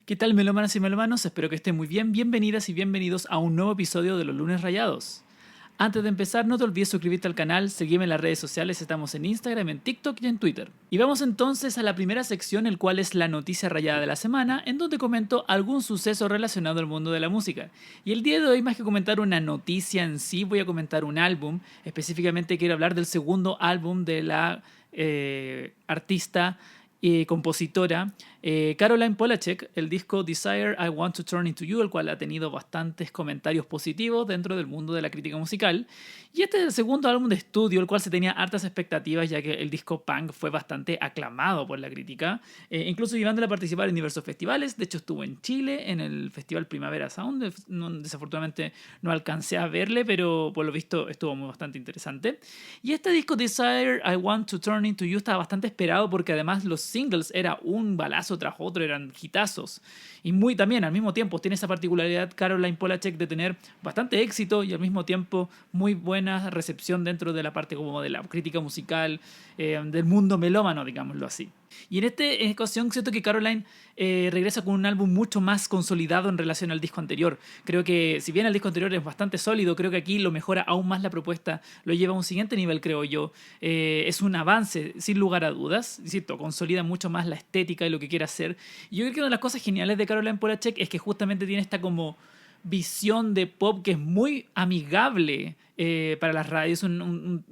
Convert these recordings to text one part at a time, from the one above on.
¿Qué tal, melómanas y melómanos? Espero que estén muy bien. Bienvenidas y bienvenidos a un nuevo episodio de Los Lunes Rayados. Antes de empezar, no te olvides suscribirte al canal, seguirme en las redes sociales, estamos en Instagram, en TikTok y en Twitter. Y vamos entonces a la primera sección, el cual es la noticia rayada de la semana, en donde comento algún suceso relacionado al mundo de la música. Y el día de hoy, más que comentar una noticia en sí, voy a comentar un álbum. Específicamente quiero hablar del segundo álbum de la artista y compositora Caroline Polachek, el disco Desire I Want to Turn Into You, el cual ha tenido bastantes comentarios positivos dentro del mundo de la crítica musical. Y este es el segundo álbum de estudio, el cual se tenía hartas expectativas, ya que el disco Punk fue bastante aclamado por la crítica, incluso llevándole a participar en diversos festivales. De hecho, estuvo en Chile, en el Festival Primavera Sound. Desafortunadamente no alcancé a verle, pero por lo visto estuvo bastante interesante. Y este disco Desire I Want to Turn Into You estaba bastante esperado porque además los singles era un balazo tras otro, eran hitazos. Y muy también al mismo tiempo tiene esa particularidad Caroline Polachek de tener bastante éxito y al mismo tiempo muy buena recepción dentro de la parte como de la crítica musical, del mundo melómano, digámoslo así. Y en esta ocasión siento que Caroline regresa con un álbum mucho más consolidado en relación al disco anterior. Creo que si bien el disco anterior es bastante sólido, creo que aquí lo mejora aún más la propuesta, lo lleva a un siguiente nivel, creo yo. Es un avance, sin lugar a dudas. Insisto, consolida mucho más la estética y lo que quiere hacer. Y yo creo que una de las cosas geniales de Caroline Polachek es que justamente tiene esta como visión de pop que es muy amigable para las radios.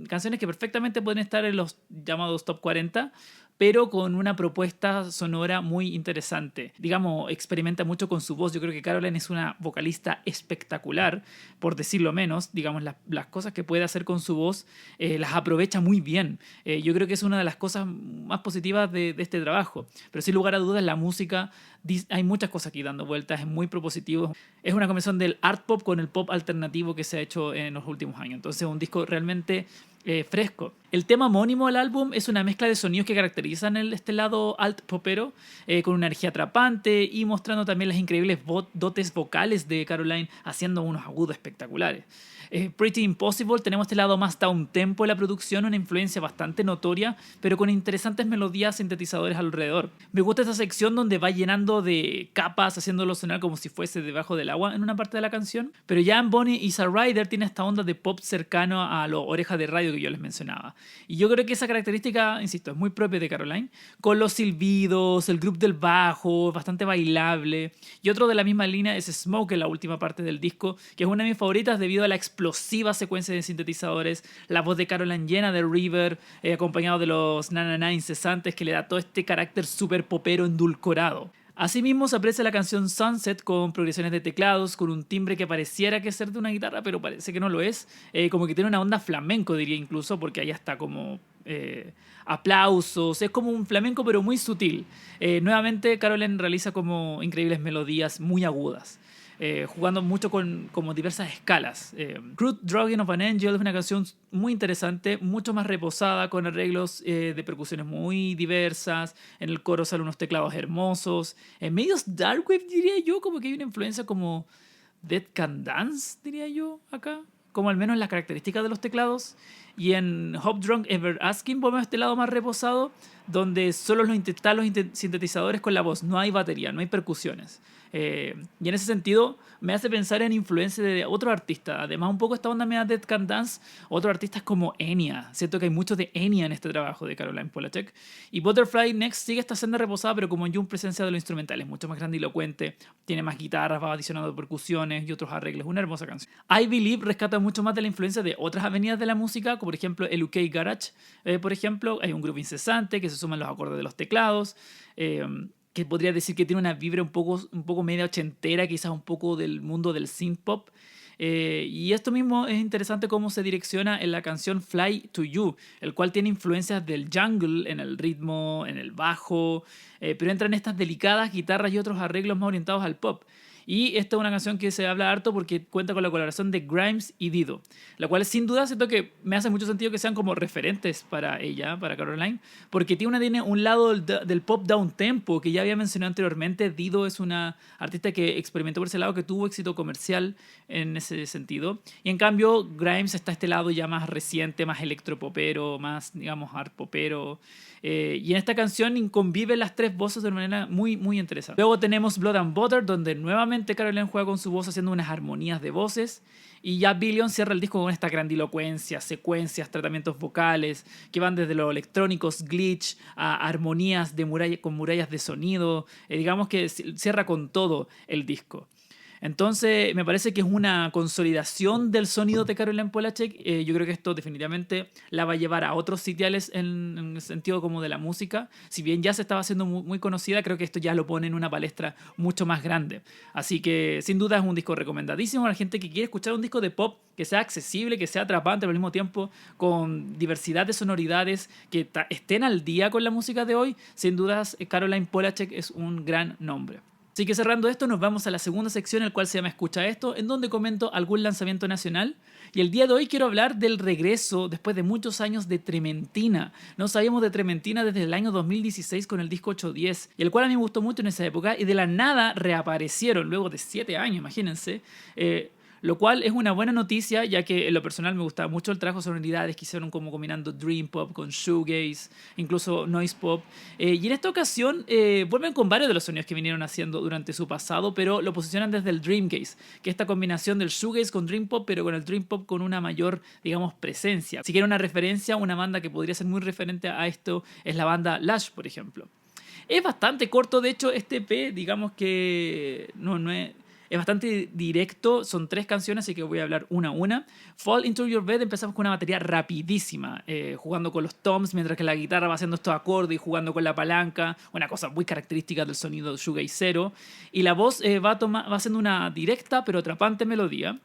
Canciones que perfectamente pueden estar en los llamados top 40, pero con una propuesta sonora muy interesante. Digamos, experimenta mucho con su voz. Yo creo que Caroline es una vocalista espectacular, por decirlo menos. Digamos, las cosas que puede hacer con su voz las aprovecha muy bien. Yo creo que es una de las cosas más positivas de este trabajo. Pero sin lugar a dudas, la música, hay muchas cosas aquí dando vueltas, es muy propositivo. Es una combinación del art pop con el pop alternativo que se ha hecho en los últimos años. Entonces, un disco realmente fresco. El tema homónimo del álbum es una mezcla de sonidos que caracterizan este lado alt popero, con una energía atrapante y mostrando también las increíbles dotes vocales de Caroline, haciendo unos agudos espectaculares. Pretty Impossible, tenemos este lado más down tempo de la producción, una influencia bastante notoria, pero con interesantes melodías sintetizadores alrededor. Me gusta esta sección donde va llenando de capas, haciéndolo sonar como si fuese debajo del agua en una parte de la canción, pero ya en Bonnie is a Rider tiene esta onda de pop cercano a los orejas de radio que yo les mencionaba. Y yo creo que esa característica, insisto, es muy propia de Caroline, con los silbidos, el groove del bajo, bastante bailable. Y otro de la misma línea es Smoke, en la última parte del disco, que es una de mis favoritas debido a la explosiva secuencia de sintetizadores, la voz de Caroline llena de reverb, acompañado de los na incesantes, que le da todo este carácter súper popero endulcorado. Asimismo, se aprecia la canción Sunset con progresiones de teclados, con un timbre que pareciera que es ser de una guitarra, pero parece que no lo es. Como que tiene una onda flamenco, diría incluso, porque ahí está como aplausos. Es como un flamenco, pero muy sutil. Nuevamente, Caroline realiza como increíbles melodías muy agudas. Jugando mucho con como diversas escalas. Crude Dragon of an Angel es una canción muy interesante, mucho más reposada, con arreglos de percusiones muy diversas. En el coro salen unos teclados hermosos. En medios darkwave, diría yo, como que hay una influencia como Dead Can Dance, diría yo, acá. Como al menos en las características de los teclados. Y en Hop Drunk Ever Asking volvemos a este lado más reposado, donde solo están los sintetizadores con la voz, no hay batería, no hay percusiones. Y en ese sentido me hace pensar en influencia de otro artista. Además, un poco esta onda me da Dead Can Dance. Otros artistas como Enya. Siento que hay mucho de Enya en este trabajo de Caroline Polachek. Y Butterfly Next sigue esta senda reposada, pero como en un presencia de lo instrumental. Es mucho más grandilocuente. Tiene más guitarras, va adicionando percusiones y otros arreglos. Una hermosa canción. I Believe rescata mucho más de la influencia de otras avenidas de la música, como por ejemplo el UK Garage. Por ejemplo, hay un groove incesante que se suman los acordes de los teclados. Que podría decir que tiene una vibra un poco media ochentera, quizás un poco del mundo del synth pop. Y esto mismo es interesante cómo se direcciona en la canción Fly to You, el cual tiene influencias del jungle en el ritmo, en el bajo, pero entran estas delicadas guitarras y otros arreglos más orientados al pop. Y esta es una canción que se habla harto porque cuenta con la colaboración de Grimes y Dido, la cual sin duda siento que me hace mucho sentido que sean como referentes para ella, para Caroline, porque tiene un lado del pop down tempo que ya había mencionado anteriormente. Dido es una artista que experimentó por ese lado, que tuvo éxito comercial en ese sentido. Y en cambio Grimes está este lado ya más reciente, más electropopero, más digamos art popero. Y en esta canción conviven las tres voces de una manera muy, muy interesante. Luego tenemos Blood and Butter, donde nuevamente Caroline juega con su voz haciendo unas armonías de voces. Y ya Billion cierra el disco con esta grandilocuencia, secuencias, tratamientos vocales, que van desde los electrónicos, glitch, a armonías de con murallas de sonido. Digamos que cierra con todo el disco. Entonces, me parece que es una consolidación del sonido de Caroline Polachek. Yo creo que esto definitivamente la va a llevar a otros sitiales en el sentido como de la música. Si bien ya se estaba haciendo muy, muy conocida, creo que esto ya lo pone en una palestra mucho más grande. Así que, sin duda, es un disco recomendadísimo a la gente que quiere escuchar un disco de pop que sea accesible, que sea atrapante, pero al mismo tiempo con diversidad de sonoridades, que estén al día con la música de hoy. Sin dudas, Caroline Polachek es un gran nombre. Así que cerrando esto, nos vamos a la segunda sección, el cual se llama Escucha Esto, en donde comento algún lanzamiento nacional. Y el día de hoy quiero hablar del regreso, después de muchos años, de Trementina. No sabíamos de Trementina desde el año 2016 con el disco 810, y el cual a mí me gustó mucho en esa época, y de la nada reaparecieron, luego de 7 años, imagínense. Lo cual es una buena noticia, ya que en lo personal me gustaba mucho el trabajo de sonoridades que hicieron como combinando Dream Pop con Shoegaze, incluso Noise Pop. Y en esta ocasión vuelven con varios de los sonidos que vinieron haciendo durante su pasado, pero lo posicionan desde el Dreamgaze, que es esta combinación del Shoegaze con Dream Pop, pero con el Dream Pop con una mayor, digamos, presencia. Si quieren una referencia, una banda que podría ser muy referente a esto es la banda Lush, por ejemplo. Es bastante corto, de hecho, este EP, digamos que no es... Es bastante directo, son 3 canciones, así que voy a hablar una a una. Fall Into Your Bed empezamos con una batería rapidísima, jugando con los toms, mientras que la guitarra va haciendo estos acordes y jugando con la palanca, una cosa muy característica del sonido shoegazero. Y la voz va haciendo una directa pero atrapante melodía.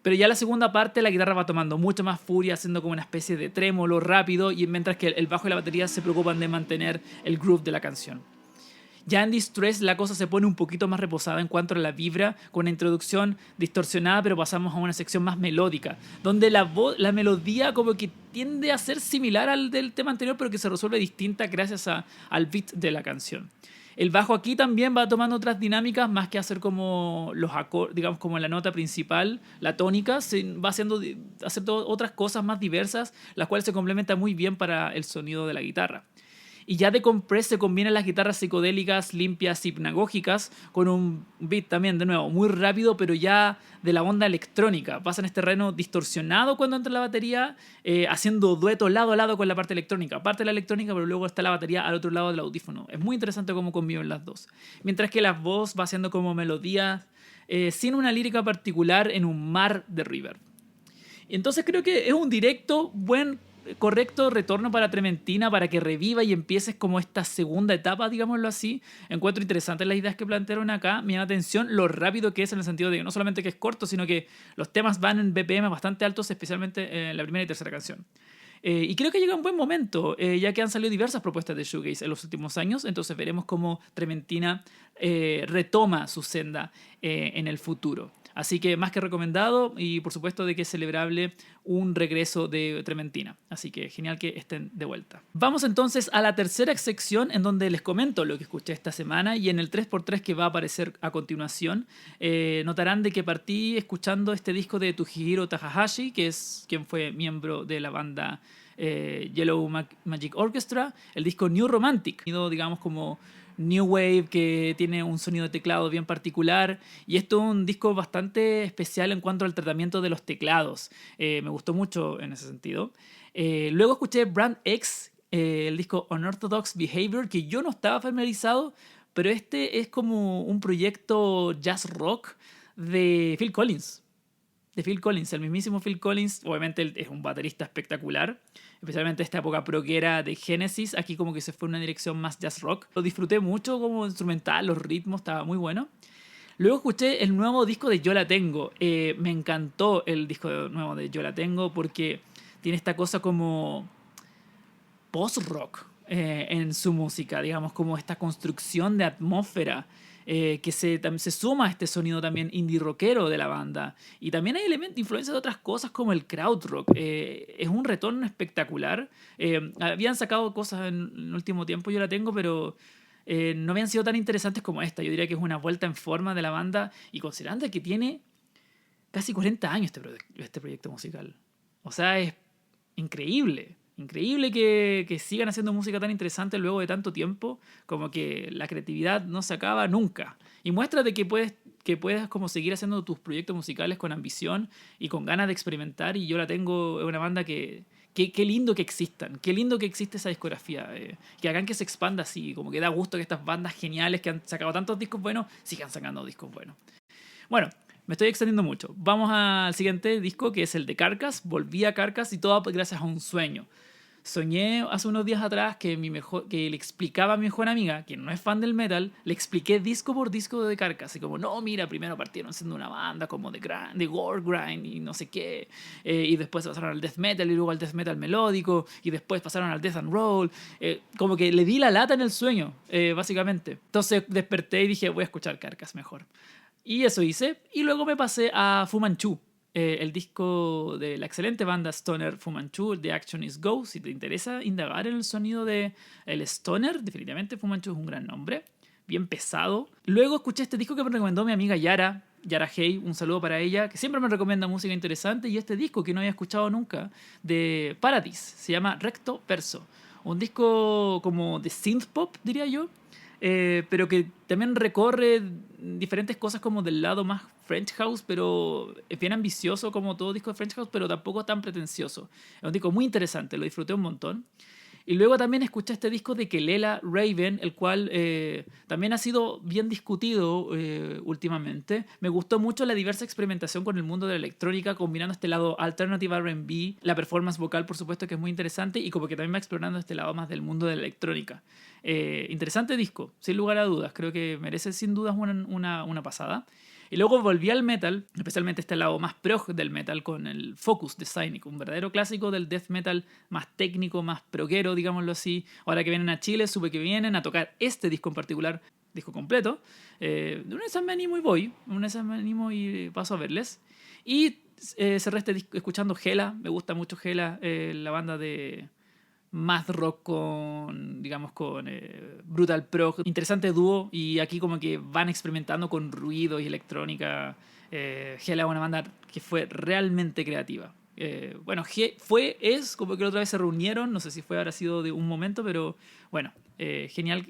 Pero ya la segunda parte la guitarra va tomando mucho más furia, haciendo como una especie de trémolo rápido, y mientras que el bajo y la batería se preocupan de mantener el groove de la canción. Ya en Distress la cosa se pone un poquito más reposada en cuanto a la vibra, con una introducción distorsionada, pero pasamos a una sección más melódica, donde la melodía como que tiende a ser similar al del tema anterior, pero que se resuelve distinta gracias al beat de la canción. El bajo aquí también va tomando otras dinámicas, más que hacer como los acordes, digamos como la nota principal, la tónica, se va haciendo otras cosas más diversas, las cuales se complementan muy bien para el sonido de la guitarra. Y ya de Compress se combinan las guitarras psicodélicas, limpias, hipnagógicas, con un beat también, de nuevo, muy rápido, pero ya de la onda electrónica. Pasan este terreno distorsionado cuando entra la batería, haciendo dueto lado a lado con la parte electrónica. Parte de la electrónica, pero luego está la batería al otro lado del audífono. Es muy interesante cómo conviven las dos. Mientras que la voz va haciendo como melodías, sin una lírica particular, en un mar de reverb. Entonces creo que es un directo, correcto retorno para Trementina, para que reviva y empieces como esta segunda etapa, digámoslo así. Encuentro interesantes las ideas que plantearon acá. Me llama atención lo rápido que es, en el sentido de que no solamente que es corto, sino que los temas van en BPM bastante altos, especialmente en la primera y tercera canción. Y creo que llega un buen momento, ya que han salido diversas propuestas de shoegaze en los últimos años, entonces veremos cómo Trementina retoma su senda en el futuro. Así que más que recomendado, y por supuesto de que es celebrable un regreso de Trementina. Así que genial que estén de vuelta. Vamos entonces a la tercera sección, en donde les comento lo que escuché esta semana, y en el 3x3 que va a aparecer a continuación notarán de que partí escuchando este disco de Toshihiro Takahashi, que es quien fue miembro de la banda Yellow Magic Orchestra, el disco New Romantic, digamos como New Wave, que tiene un sonido de teclado bien particular, y esto es un disco bastante especial en cuanto al tratamiento de los teclados. Me gustó mucho en ese sentido. Luego escuché Brand X, el disco Unorthodox Behavior, que yo no estaba familiarizado, pero este es como un proyecto jazz rock de Phil Collins. El mismísimo Phil Collins. Obviamente él es un baterista espectacular, especialmente esta época proguera de Genesis. Aquí como que se fue en una dirección más jazz rock. Lo disfruté mucho como instrumental, los ritmos, estaba muy bueno. Luego escuché el nuevo disco de Yo La Tengo. Me encantó el disco nuevo de Yo La Tengo, porque tiene esta cosa como post-rock en su música, digamos, como esta construcción de atmósfera que se suma a este sonido también indie rockero de la banda. Y también hay elementos, influencias de otras cosas como el krautrock. Es un retorno espectacular. Habían sacado cosas en el último tiempo, Yo La Tengo, pero no habían sido tan interesantes como esta. Yo diría que es una vuelta en forma de la banda, y considerando que tiene casi 40 años este proyecto musical. O sea, es increíble. increíble que sigan haciendo música tan interesante luego de tanto tiempo, como que la creatividad no se acaba nunca. Y muestra de que puedes como seguir haciendo tus proyectos musicales con ambición y con ganas de experimentar. Y yo la tengo, es una banda qué lindo que existan, qué lindo que existe esa discografía, que hagan que se expanda así, como que da gusto que estas bandas geniales que han sacado tantos discos buenos sigan sacando discos buenos. Bueno, me estoy extendiendo mucho. Vamos al siguiente disco, que es el de Carcass. Volví a Carcass y todo gracias a un sueño. Soñé hace unos días atrás que le explicaba a mi mejor amiga, que no es fan del metal, le expliqué disco por disco de Carcass. Y como, no, mira, primero partieron siendo una banda como de gore grind y no sé qué. Y después pasaron al death metal y luego al death metal melódico. Y después pasaron al death and roll. Como que le di la lata en el sueño, básicamente. Entonces desperté y dije, voy a escuchar Carcass mejor. Y eso hice. Y luego me pasé a Fu Manchu, el disco de la excelente banda Stoner Fu Manchu, The Action Is Go. Si te interesa indagar en el sonido de el Stoner, definitivamente Fu Manchu es un gran nombre. Bien pesado. Luego escuché este disco que me recomendó mi amiga Yara Hey, un saludo para ella, que siempre me recomienda música interesante. Y este disco que no había escuchado nunca, de Paradise, se llama Recto Verso. Un disco como de synth pop, diría yo. Pero que también recorre diferentes cosas como del lado más French House, pero es bien ambicioso como todo disco de French House, pero tampoco tan pretencioso. Es un disco muy interesante, lo disfruté un montón. Y luego también escuché este disco de Kelela Raven, el cual también ha sido bien discutido últimamente. Me gustó mucho la diversa experimentación con el mundo de la electrónica, combinando este lado alternative R&B, la performance vocal, por supuesto, que es muy interesante, y como que también va explorando este lado más del mundo de la electrónica. Interesante disco, sin lugar a dudas. Creo que merece sin dudas una pasada. Y luego volví al metal, especialmente este lado más prog del metal, con el Focus de Cynic, un verdadero clásico del death metal más técnico, más proguero, digámoslo así. Ahora que vienen a Chile, supe que vienen a tocar este disco en particular, disco completo. De una vez me animo y voy, una vez me animo y paso a verles. Y cerré este disco escuchando Hela, me gusta mucho Hela, la banda de más rock con, digamos, con brutal prog. Interesante dúo, y aquí como que van experimentando con ruido y electrónica. Hela es una banda que fue realmente creativa. Bueno, es como que la otra vez se reunieron, no sé si habrá sido de un momento, pero bueno, genial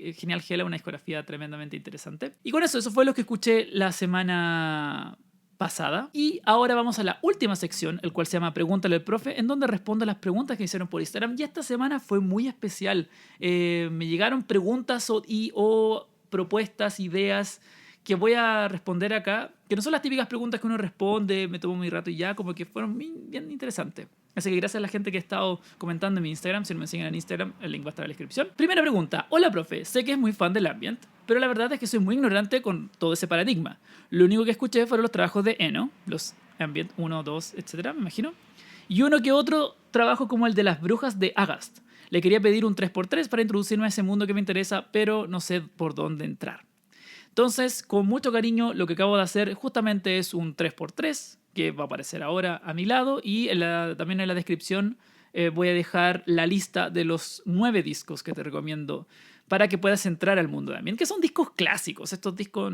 Hela, una discografía tremendamente interesante. Y con eso fue lo que escuché la semana pasada. Y ahora vamos a la última sección, el cual se llama Pregúntale al profe, en donde respondo a las preguntas que me hicieron por Instagram. Y esta semana fue muy especial. Me llegaron preguntas o propuestas, ideas que voy a responder acá, que no son las típicas preguntas que uno responde, me tomo mi rato y ya, como que fueron bien interesantes. Así que gracias a la gente que ha estado comentando en mi Instagram. Si no me siguen en Instagram, el link va a estar en la descripción. Primera pregunta. Hola, profe. Sé que es muy fan del ambient, pero la verdad es que soy muy ignorante con todo ese paradigma. Lo único que escuché fueron los trabajos de Eno, los Ambient 1, 2, etcétera, me imagino. Y uno que otro trabajo como el de las brujas de Agast. Le quería pedir un 3x3 para introducirme a ese mundo que me interesa, pero no sé por dónde entrar. Entonces, con mucho cariño, lo que acabo de hacer justamente es un 3x3, que va a aparecer ahora a mi lado, y también en la descripción voy a dejar la lista de los 9 discos que te recomiendo para que puedas entrar al mundo de ambient, que son discos clásicos. Estos discos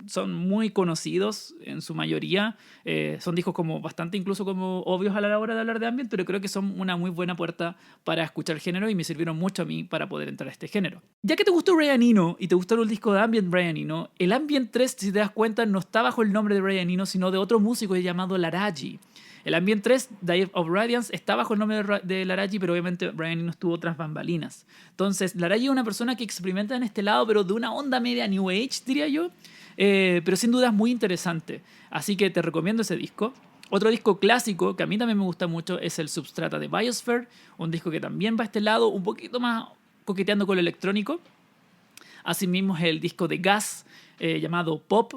son muy conocidos en su mayoría, son discos como bastante incluso como obvios a la hora de hablar de ambient, pero creo que son una muy buena puerta para escuchar el género y me sirvieron mucho a mí para poder entrar a este género. Ya que te gustó Brian Eno y te gustó el disco de ambient Brian Eno, el Ambient 3, si te das cuenta, no está bajo el nombre de Brian Eno, sino de otro músico llamado Laraji. El Ambient 3, Dive of Radiance, está bajo el nombre de Laraji, pero obviamente Brian Eno estuvo tras bambalinas. Entonces, Laraji es una persona que experimenta en este lado, pero de una onda media New Age, diría yo. Pero sin duda es muy interesante. Así que te recomiendo ese disco. Otro disco clásico que a mí también me gusta mucho es el Substrata de Biosphere, un disco que también va a este lado, un poquito más coqueteando con lo electrónico. Asimismo es el disco de Gas, llamado Pop,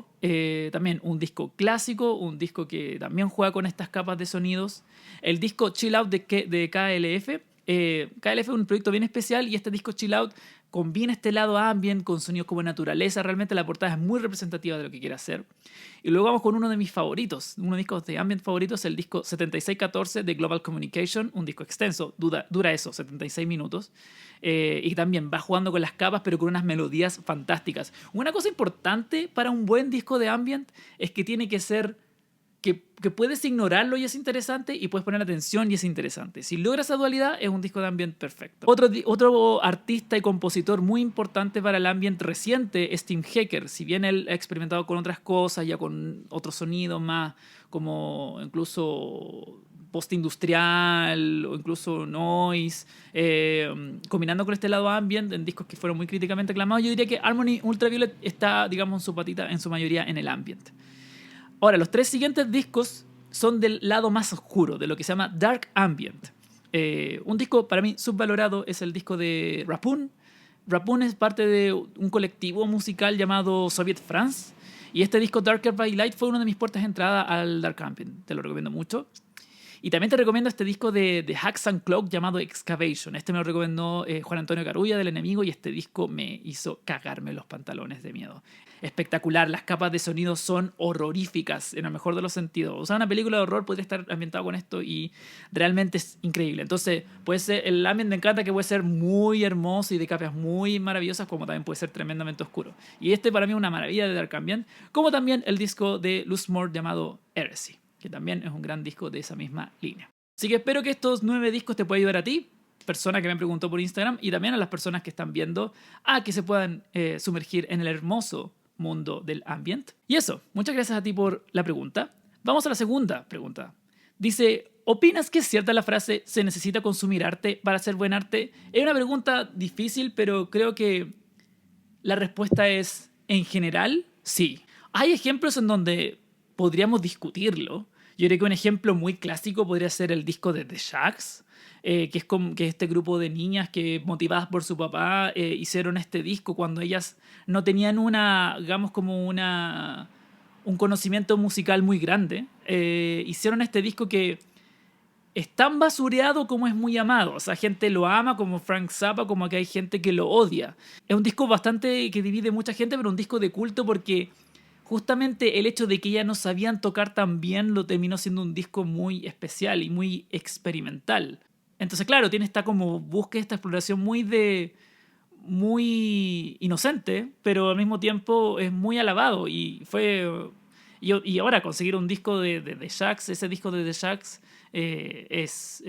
también un disco clásico, un disco que también juega con estas capas de sonidos. El disco Chill Out de KLF. KLF es un proyecto bien especial y este disco Chill Out combina este lado ambient con sonidos como naturaleza. Realmente la portada es muy representativa de lo que quiere hacer. Y luego vamos con uno de mis favoritos, uno de mis discos de ambient favoritos, el disco 7614 de Global Communication, un disco extenso, dura eso, 76 minutos. Y también va jugando con las capas, pero con unas melodías fantásticas. Una cosa importante para un buen disco de ambient es que tiene que ser que puedes ignorarlo y es interesante, y puedes poner atención y es interesante. Si logras esa dualidad, es un disco de ambient perfecto. Otro artista y compositor muy importante para el ambient reciente es Tim Hecker. Si bien él ha experimentado con otras cosas, ya con otros sonidos más como incluso post-industrial o incluso noise, combinando con este lado ambient en discos que fueron muy críticamente aclamados, yo diría que Harmony Ultraviolet está, digamos, en su patita, en su mayoría, en el ambient. Ahora, los 3 siguientes discos son del lado más oscuro, de lo que se llama Dark Ambient. Un disco para mí subvalorado es el disco de Rapun. Rapun es parte de un colectivo musical llamado Soviet France, y este disco Darker by Light fue una de mis puertas de entrada al Dark Ambient. Te lo recomiendo mucho. Y también te recomiendo este disco de Hacks and Cloak llamado Excavation. Este me lo recomendó Juan Antonio Carulla del Enemigo, y este disco me hizo cagarme los pantalones de miedo. Espectacular, las capas de sonido son horroríficas en el mejor de los sentidos. O sea, una película de horror podría estar ambientada con esto y realmente es increíble. Entonces, puede ser, el ambient me encanta, que puede ser muy hermoso y de capas muy maravillosas, como también puede ser tremendamente oscuro. Y este para mí es una maravilla de Dark Ambient, como también el disco de Luzmore llamado Heresy, que también es un gran disco de esa misma línea. Así que espero que estos 9 discos te puedan ayudar a ti, persona que me preguntó por Instagram, y también a las personas que están viendo, a que se puedan sumergir en el hermoso mundo del ambient. Y eso, muchas gracias a ti por la pregunta. Vamos a la segunda pregunta. Dice, ¿opinas que es cierta la frase "se necesita consumir arte para hacer buen arte"? Es una pregunta difícil, pero creo que la respuesta es, en general, sí. Hay ejemplos en donde podríamos discutirlo. Yo creo que un ejemplo muy clásico podría ser el disco de The Shags, que es este grupo de niñas que, motivadas por su papá, hicieron este disco cuando ellas no tenían un conocimiento musical muy grande. Hicieron este disco que es tan basureado como es muy amado. O sea, gente lo ama, como Frank Zappa, como que hay gente que lo odia. Es un disco bastante que divide mucha gente, pero un disco de culto porque justamente el hecho de que ya no sabían tocar tan bien lo terminó siendo un disco muy especial y muy experimental. Entonces, claro, tiene esta como búsqueda, esta exploración muy inocente, pero al mismo tiempo es muy alabado. Y ahora conseguir un disco de The Shags, ese disco de The Shags, es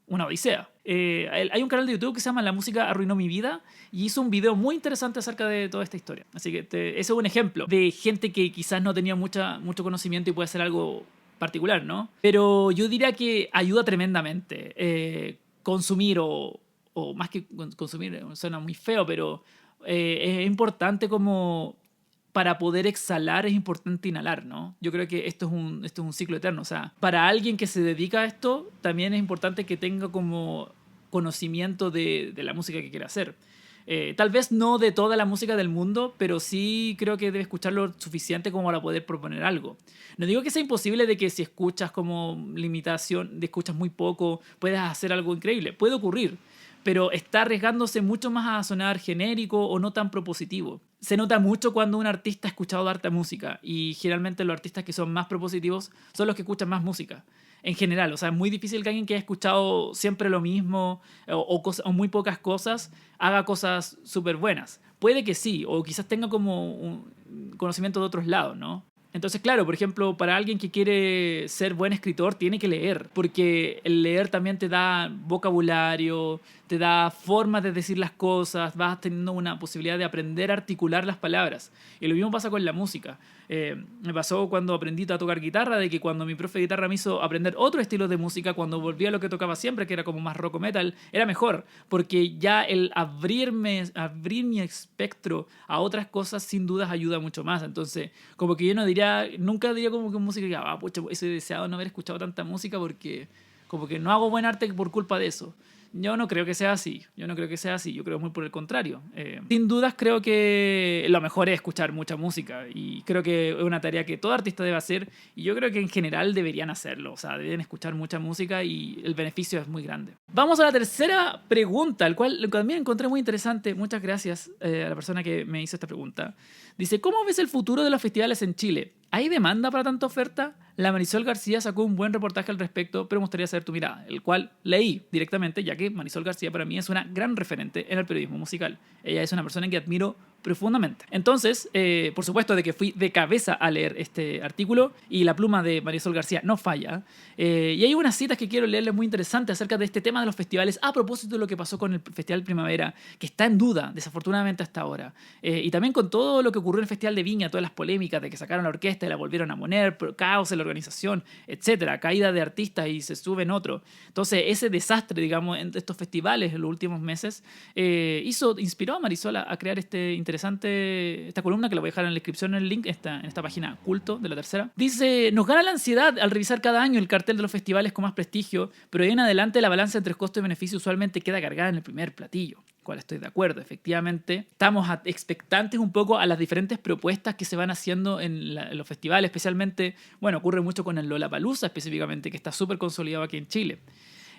una odisea. Hay un canal de YouTube que se llama La Música Arruinó Mi Vida, y hizo un video muy interesante acerca de toda esta historia. Así que ese es un ejemplo de gente que quizás no tenía mucho conocimiento y puede hacer algo particular, ¿no? Pero yo diría que ayuda tremendamente. Consumir o más que consumir, suena muy feo, pero es importante como para poder exhalar es importante inhalar, ¿no? Yo creo que esto es un ciclo eterno. O sea, para alguien que se dedica a esto, también es importante que tenga como conocimiento de la música que quiere hacer. Tal vez no de toda la música del mundo, pero sí creo que debe escuchar lo suficiente como para poder proponer algo. No digo que sea imposible de que si escuchas como limitación, de escuchas muy poco, puedas hacer algo increíble. Puede ocurrir, pero está arriesgándose mucho más a sonar genérico o no tan propositivo. Se nota mucho cuando un artista ha escuchado harta música, y generalmente los artistas que son más propositivos son los que escuchan más música. En general, o sea, es muy difícil que alguien que haya escuchado siempre lo mismo o muy pocas cosas haga cosas súper buenas. Puede que sí, o quizás tenga como un conocimiento de otros lados, ¿no? Entonces, claro, por ejemplo, para alguien que quiere ser buen escritor, tiene que leer, porque el leer también te da vocabulario, te da formas de decir las cosas, vas teniendo una posibilidad de aprender a articular las palabras. Y lo mismo pasa con la música. Me pasó cuando aprendí a tocar guitarra, de que cuando mi profe de guitarra me hizo aprender otro estilo de música, cuando volví a lo que tocaba siempre, que era como más rock o metal, era mejor, porque ya el abrir mi espectro a otras cosas sin dudas ayuda mucho más. Entonces, como que yo nunca diría como que música que, pucha, ese deseado no haber escuchado tanta música porque como que no hago buen arte por culpa de eso. Yo no creo que sea así. Yo creo muy por el contrario. Sin dudas creo que lo mejor es escuchar mucha música, y creo que es una tarea que todo artista debe hacer, y yo creo que en general deberían hacerlo. O sea, deben escuchar mucha música y el beneficio es muy grande. Vamos a la tercera pregunta, el cual también encontré muy interesante. Muchas gracias a la persona que me hizo esta pregunta. Dice, ¿cómo ves el futuro de los festivales en Chile? ¿Hay demanda para tanta oferta? La Marisol García sacó un buen reportaje al respecto, pero me gustaría saber tu mirada, el cual leí directamente, ya que Marisol García para mí es una gran referente en el periodismo musical. Ella es una persona que admiro profundamente. Entonces, por supuesto de que fui de cabeza a leer este artículo y la pluma de Marisol García no falla. Y hay unas citas que quiero leerles muy interesantes acerca de este tema de los festivales a propósito de lo que pasó con el Festival Primavera, que está en duda, desafortunadamente, hasta ahora. Y también con todo lo que ocurrió en el Festival de Viña, todas las polémicas de que sacaron la orquesta y la volvieron a poner, caos en la organización, etcétera, caída de artistas y se suben otro. Entonces, ese desastre, digamos, en estos festivales en los últimos meses, inspiró a Marisol a crear esta columna que la voy a dejar en la descripción en el link, en esta página Culto de La Tercera. Dice: nos gana la ansiedad al revisar cada año el cartel de los festivales con más prestigio, pero de ahí en adelante la balanza entre costo y beneficio usualmente queda cargada en el primer platillo. Cual estoy de acuerdo, efectivamente. Estamos expectantes un poco a las diferentes propuestas que se van haciendo en los festivales, especialmente, bueno, ocurre mucho con el Lollapalooza específicamente, que está súper consolidado aquí en Chile.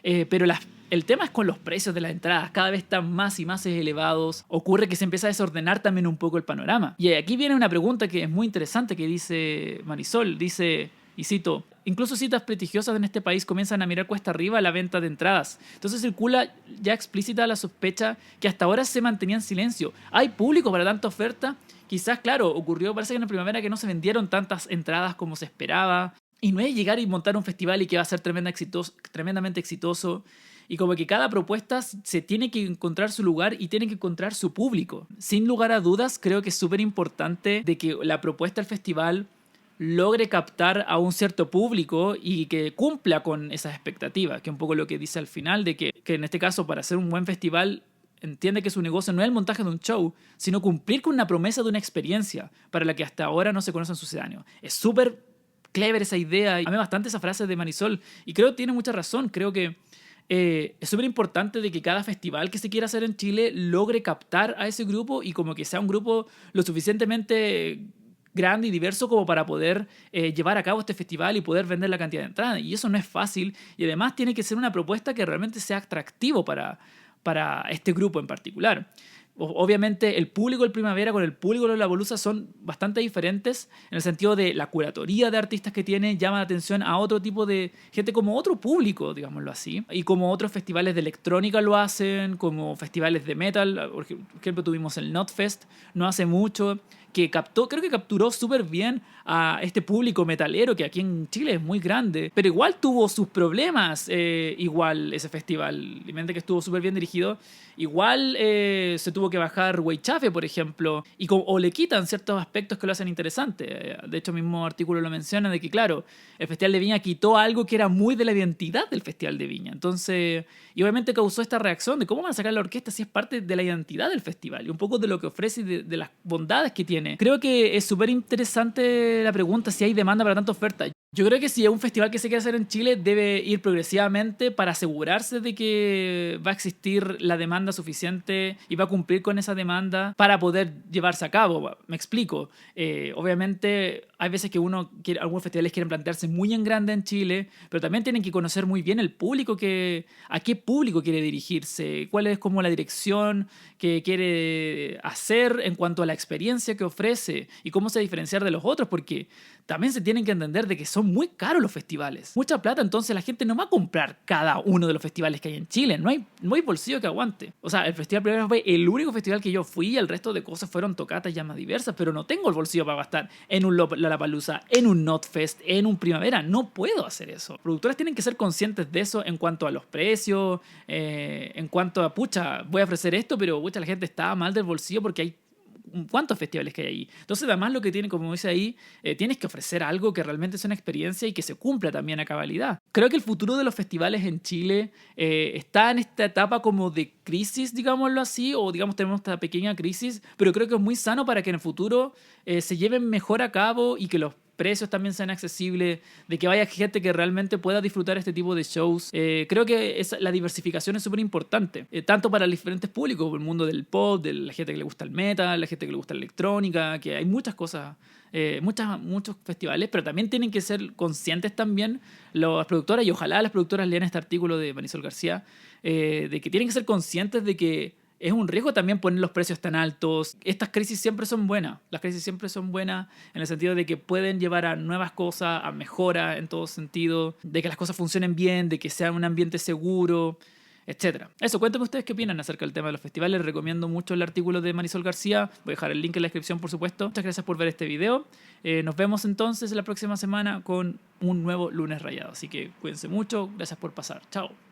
Pero el tema es con los precios de las entradas, cada vez están más y más elevados. Ocurre que se empieza a desordenar también un poco el panorama. Y aquí viene una pregunta que es muy interesante que dice Marisol, dice, y cito: incluso citas prestigiosas en este país comienzan a mirar cuesta arriba la venta de entradas. Entonces circula ya explícita la sospecha que hasta ahora se mantenía en silencio. ¿Hay público para tanta oferta? Quizás, claro, ocurrió, parece que en la primavera, que no se vendieron tantas entradas como se esperaba. Y no es llegar y montar un festival y que va a ser tremendamente exitoso. Y como que cada propuesta se tiene que encontrar su lugar y tiene que encontrar su público. Sin lugar a dudas, creo que es súper importante de que la propuesta del festival logre captar a un cierto público y que cumpla con esas expectativas, que es un poco lo que dice al final, de que en este caso, para hacer un buen festival, entiende que su negocio no es el montaje de un show, sino cumplir con una promesa de una experiencia para la que hasta ahora no se conocen sucedáneos. Es súper clever esa idea. A mí bastante esa frase de Marisol y creo que tiene mucha razón. Creo que es súper importante de que cada festival que se quiera hacer en Chile logre captar a ese grupo y como que sea un grupo lo suficientemente grande y diverso como para poder llevar a cabo este festival y poder vender la cantidad de entradas. Y eso no es fácil y además tiene que ser una propuesta que realmente sea atractivo para este grupo en particular. Obviamente el público del Primavera con el público de Lollapalooza son bastante diferentes en el sentido de la curatoría de artistas que tiene llama la atención a otro tipo de gente, como otro público, digámoslo así, y como otros festivales de electrónica lo hacen, como festivales de metal. Por ejemplo, tuvimos el Notfest no hace mucho, que creo que capturó súper bien a este público metalero que aquí en Chile es muy grande, pero igual tuvo sus problemas, igual ese festival, y mente que estuvo súper bien dirigido. Igual se tuvo que bajar Weichafe, por ejemplo, o le quitan ciertos aspectos que lo hacen interesante. De hecho, el mismo artículo lo menciona, de que, claro, el Festival de Viña quitó algo que era muy de la identidad del Festival de Viña. Entonces, y obviamente causó esta reacción de cómo van a sacar la orquesta si es parte de la identidad del festival y un poco de lo que ofrece y de las bondades que tiene. Creo que es súper interesante la pregunta si hay demanda para tanta oferta. Yo creo que si es un festival que se quiere hacer en Chile, debe ir progresivamente para asegurarse de que va a existir la demanda suficiente y va a cumplir con esa demanda para poder llevarse a cabo. Me explico. Obviamente hay veces que algunos festivales quieren plantearse muy en grande en Chile, pero también tienen que conocer muy bien el público, a qué público quiere dirigirse, cuál es como la dirección que quiere hacer en cuanto a la experiencia que ofrece y cómo se diferenciar de los otros, porque también se tienen que entender de que son muy caros los festivales. Mucha plata, entonces la gente no va a comprar cada uno de los festivales que hay en Chile. No hay bolsillo que aguante. O sea, el Festival Primavera fue el único festival que yo fui y el resto de cosas fueron tocatas ya más diversas, pero no tengo el bolsillo para gastar en un Lollapalooza, en un Notfest, en un Primavera. No puedo hacer eso. Los productores tienen que ser conscientes de eso en cuanto a los precios, en cuanto a, pucha, voy a ofrecer esto, pero pucha, la gente está mal del bolsillo porque hay cuántos festivales que hay ahí. Entonces, además, lo que tiene, como dice ahí, tienes que ofrecer algo que realmente sea una experiencia y que se cumpla también a cabalidad. Creo que el futuro de los festivales en Chile está en esta etapa como de crisis, digámoslo así, o digamos tenemos esta pequeña crisis, pero creo que es muy sano para que en el futuro se lleven mejor a cabo y que los precios también sean accesibles, de que vaya gente que realmente pueda disfrutar este tipo de shows. Creo que la diversificación es súper importante, tanto para los diferentes públicos, el mundo del pop, de la gente que le gusta el metal, la gente que le gusta la electrónica, que hay muchas cosas, muchos festivales, pero también tienen que ser conscientes también las productoras, y ojalá las productoras lean este artículo de Marisol García, de que tienen que ser conscientes de que es un riesgo también poner los precios tan altos. Estas crisis siempre son buenas. Las crisis siempre son buenas en el sentido de que pueden llevar a nuevas cosas, a mejora en todo sentido, de que las cosas funcionen bien, de que sea un ambiente seguro. etcétera. Eso, cuéntenme ustedes qué opinan acerca del tema de los festivales. Les recomiendo mucho el artículo de Marisol García. Voy a dejar el link en la descripción, por supuesto. Muchas gracias por ver este video. Nos vemos entonces la próxima semana con un nuevo Lunes Rayado. Así que cuídense mucho. Gracias por pasar. Chao.